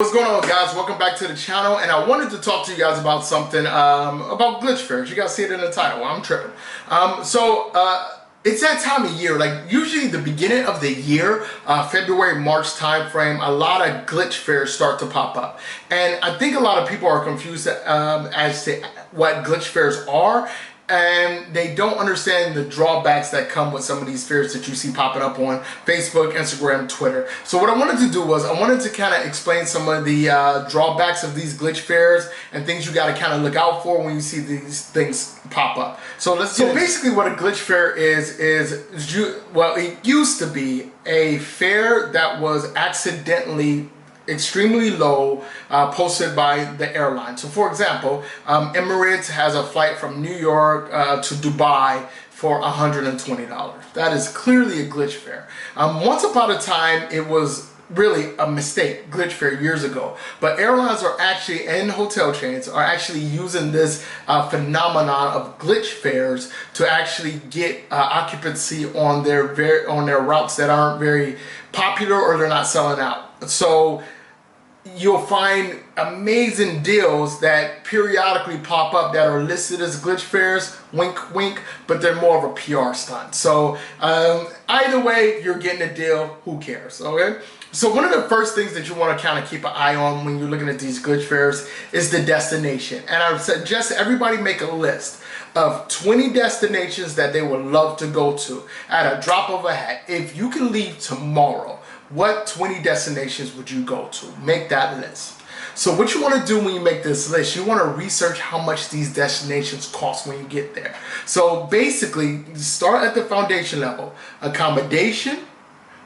What's going on, guys? Welcome back to the channel, and I wanted to talk to you guys about something about glitch fairs. You guys see it in the title. I'm tripping. It's that time of year, like usually the beginning of the year, February, March time frame, a lot of glitch fairs start to pop up. And I think a lot of people are confused as to what glitch fairs are, and they don't understand the drawbacks that come with some of these fairs that you see popping up on Facebook, Instagram, Twitter. So what I wanted to do was I wanted to kind of explain some of the drawbacks of these glitch fairs and things you got to kind of look out for when you see these things pop up. So basically what a glitch fair is well, it used to be a fair that was accidentally extremely low, posted by the airline. So for example, Emirates has a flight from New York to Dubai for $120. That is clearly a glitch fare. Once upon a time, it was really a mistake, glitch fare years ago. But airlines are actually, and hotel chains are actually using this phenomenon of glitch fares to actually get occupancy on their routes that aren't very popular or they're not selling out. So you'll find amazing deals that periodically pop up that are listed as glitch fares, wink wink, but they're more of a PR stunt. So either way, you're getting a deal, who cares, okay? So one of the first things that you want to kind of keep an eye on when you're looking at these glitch fairs is the destination. And I suggest everybody make a list of 20 destinations that they would love to go to at a drop of a hat. If you can leave tomorrow, what 20 destinations would you go to? Make that list. So what you want to do when you make this list, you want to research how much these destinations cost when you get there. So basically, start at the foundation level. Accommodation,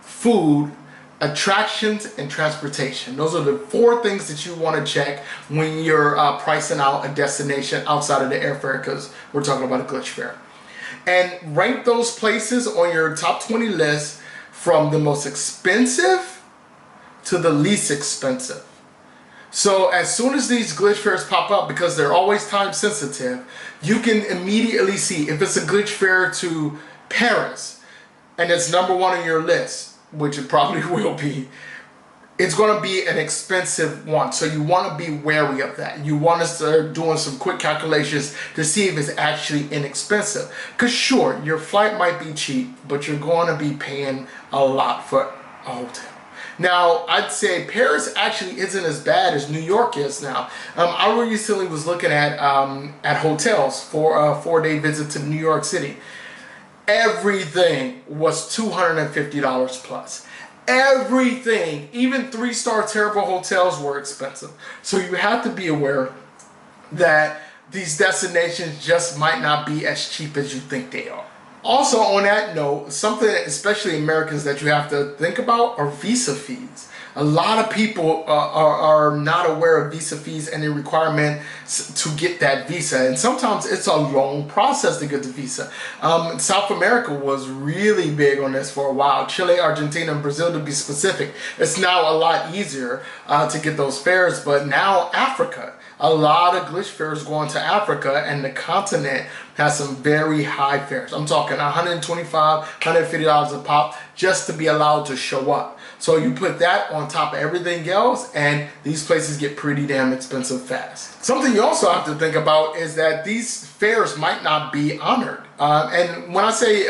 food, attractions, and transportation. Those are the 4 things that you want to check when you're pricing out a destination outside of the airfare, because we're talking about a glitch fair. And rank those places on your top 20 list from the most expensive to the least expensive. So as soon as these glitch fairs pop up, because they're always time sensitive, you can immediately see if it's a glitch fair to Paris and it's number 1 on your list, which it probably will be, it's going to be an expensive one. So you want to be wary of that. You want to start doing some quick calculations to see if it's actually inexpensive. Because sure, your flight might be cheap, but you're going to be paying a lot for a hotel. Now, I'd say Paris actually isn't as bad as New York is now. I recently was looking at hotels for a 4-day visit to New York City. Everything was $250 plus. Everything, even 3-star terrible hotels were expensive. So you have to be aware that these destinations just might not be as cheap as you think they are. Also, on that note, something especially Americans that you have to think about are visa fees. A lot of people are not aware of visa fees and the requirement to get that visa. And sometimes it's a long process to get the visa. South America was really big on this for a while. Chile, Argentina, and Brazil to be specific. It's now a lot easier to get those fares. But now Africa, a lot of glitch fairs going to Africa, and the continent has some very high fares. I'm talking $125, $150 a pop just to be allowed to show up. So you put that on top of everything else, and these places get pretty damn expensive fast. Something you also have to think about is that these fares might not be honored. And when I say,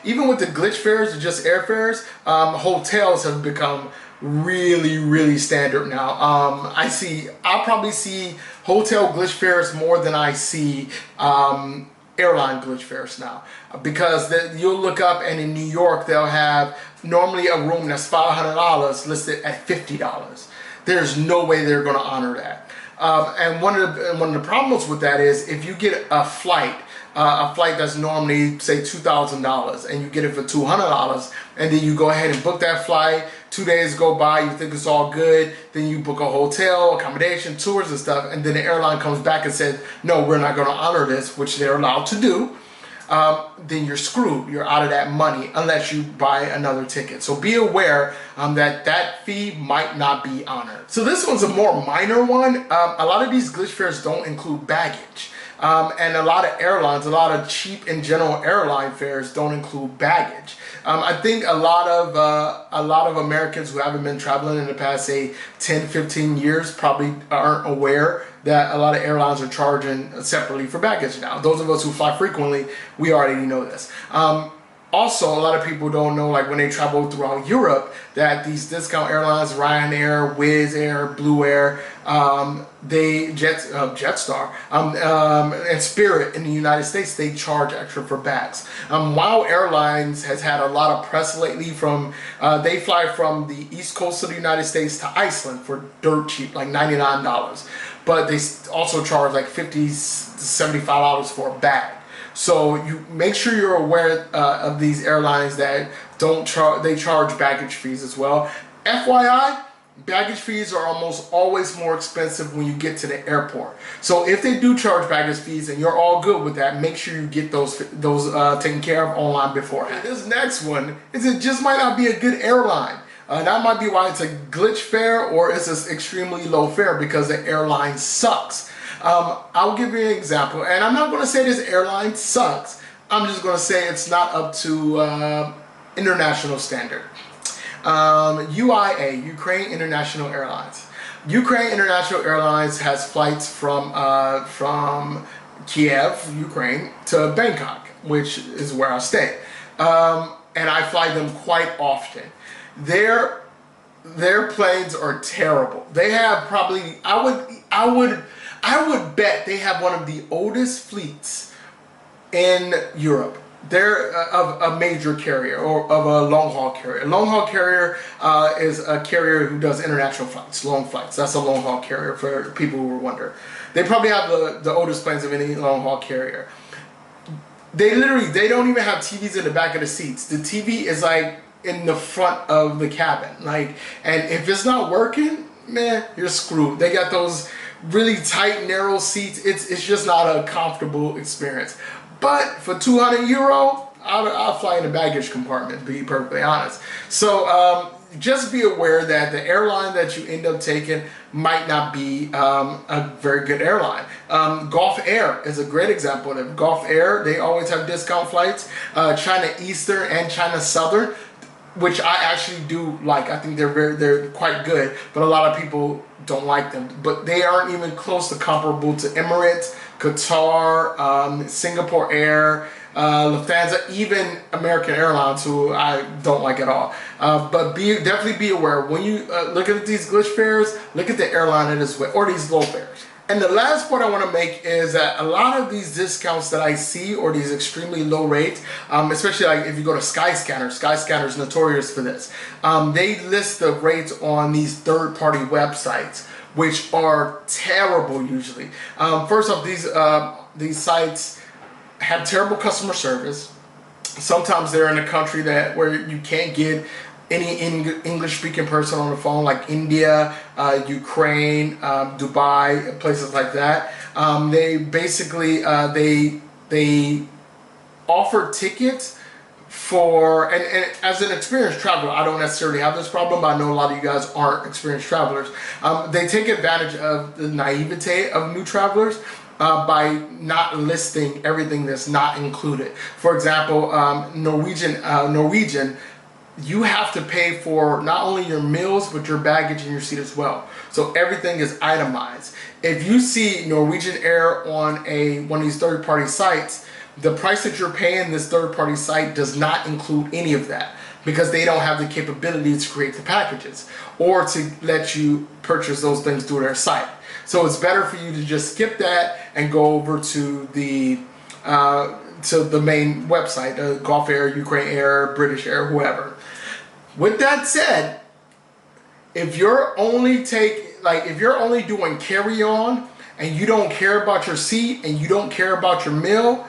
even with the glitch fares or just airfares, hotels have become really standard now. I'll probably see hotel glitch fares more than I see airline glitch fares now, because you'll look up and in New York they'll have normally a room that's $500 listed at $50. There's no way they're going to honor that. And one of the problems with that is if you get a flight that's normally say $2,000 and you get it for $200, and then you go ahead and book that flight, 2 days go by, you think it's all good, then you book a hotel, accommodation, tours and stuff, and then the airline comes back and says, no, we're not going to honor this, which they're allowed to do. Then you're screwed. You're out of that money unless you buy another ticket. So be aware that fee might not be honored. So this one's a more minor one. A lot of these glitch fares don't include baggage. And a lot of airlines, a lot of cheap in general airline fares don't include baggage. I think a lot of Americans who haven't been traveling in the past, say, 10, 15 years probably aren't aware that a lot of airlines are charging separately for baggage now. Those of us who fly frequently, we already know this. Also, a lot of people don't know, like when they travel throughout Europe, that these discount airlines, Ryanair, Wizz Air, Blue Air, Jetstar, and Spirit in the United States, they charge extra for bags. WOW Airlines has had a lot of press lately from, they fly from the East Coast of the United States to Iceland for dirt cheap, like $99. But they also charge like $50 to $75 for a bag. So you make sure you're aware of these airlines that they charge baggage fees as well. FYI, baggage fees are almost always more expensive when you get to the airport. So if they do charge baggage fees and you're all good with that, make sure you get those taken care of online beforehand. This next one is, it just might not be a good airline. That might be why it's a glitch fare, or it's an extremely low fare because the airline sucks. I'll give you an example, and I'm not going to say this airline sucks. I'm just going to say it's not up to international standard. UIA, Ukraine International Airlines. Ukraine International Airlines has flights from Kiev, Ukraine, to Bangkok, which is where I stay, and I fly them quite often. Their planes are terrible. They have probably, I would bet they have one of the oldest fleets in Europe. They're of a major carrier, or of a long-haul carrier. A long-haul carrier is a carrier who does international flights, long flights. That's a long-haul carrier for people who wonder. They probably have the oldest planes of any long-haul carrier. They don't even have TVs in the back of the seats. The TV is like in the front of the cabin. Like, and if it's not working, man, you're screwed. They got those really tight, narrow seats. It's just not a comfortable experience. But for €200, I'll fly in the baggage compartment, to be perfectly honest. So just be aware that the airline that you end up taking might not be a very good airline. Gulf Air is a great example of it. Gulf Air, they always have discount flights. China Eastern and China Southern, which I actually do like. I think they're quite good, but a lot of people don't like them. But they aren't even close to comparable to Emirates, Qatar, Singapore Air, Lufthansa, even American Airlines, who I don't like at all. But definitely be aware when you look at these glitch fares, look at the airline it is with, or these low fares. And the last point I want to make is that a lot of these discounts that I see, or these extremely low rates, especially like if you go to Skyscanner is notorious for this. They list the rates on these third-party websites, which are terrible usually. First off, these sites have terrible customer service. Sometimes they're in a country where you can't get any English-speaking person on the phone, like India, Ukraine, Dubai, places like that. They basically they offer tickets for, and as an experienced traveler, I don't necessarily have this problem, but I know a lot of you guys aren't experienced travelers. They take advantage of the naivete of new travelers by not listing everything that's not included. For example, Norwegian, you have to pay for not only your meals, but your baggage and your seat as well. So everything is itemized. If you see Norwegian Air on one of these third-party sites, the price that you're paying this third-party site does not include any of that, because they don't have the capability to create the packages or to let you purchase those things through their site. So it's better for you to just skip that and go over to the main website, Gulf Air, Ukraine Air, British Air, whoever. With that said, if you're only doing carry-on and you don't care about your seat and you don't care about your meal,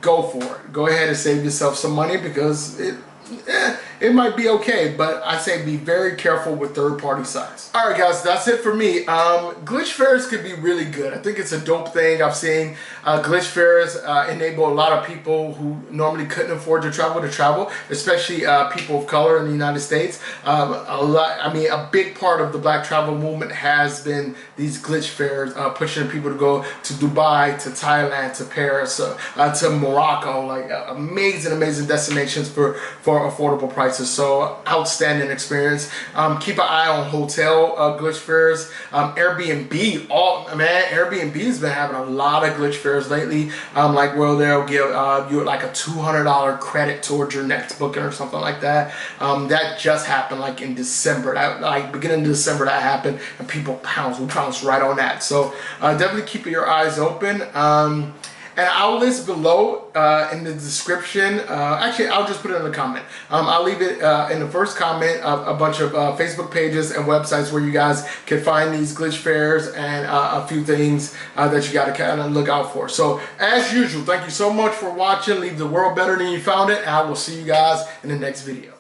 go for it. Go ahead and save yourself some money, because it might be okay, but I say be very careful with third-party sites. All right, guys, that's it for me. Glitch fairs could be really good. I think it's a dope thing. I've seen glitch fairs enable a lot of people who normally couldn't afford to travel, especially people of color in the United States. A big part of the Black travel movement has been these glitch fairs, pushing people to go to Dubai, to Thailand, to Paris, to Morocco, like amazing destinations for affordable prices. So outstanding experience. Keep an eye on hotel glitch fairs. Airbnb, Airbnb has been having a lot of glitch fairs lately, like where they'll give you like a $200 credit towards your next booking or something like that. That just happened like in December. Like beginning of December that happened, and people pounced right on that. So definitely keep your eyes open. And I'll list below in the description, actually I'll just put it in the comment. I'll leave it in the first comment a bunch of Facebook pages and websites where you guys can find these glitch fairs and a few things that you got to kind of look out for. So as usual, thank you so much for watching. Leave the world better than you found it, and I will see you guys in the next video.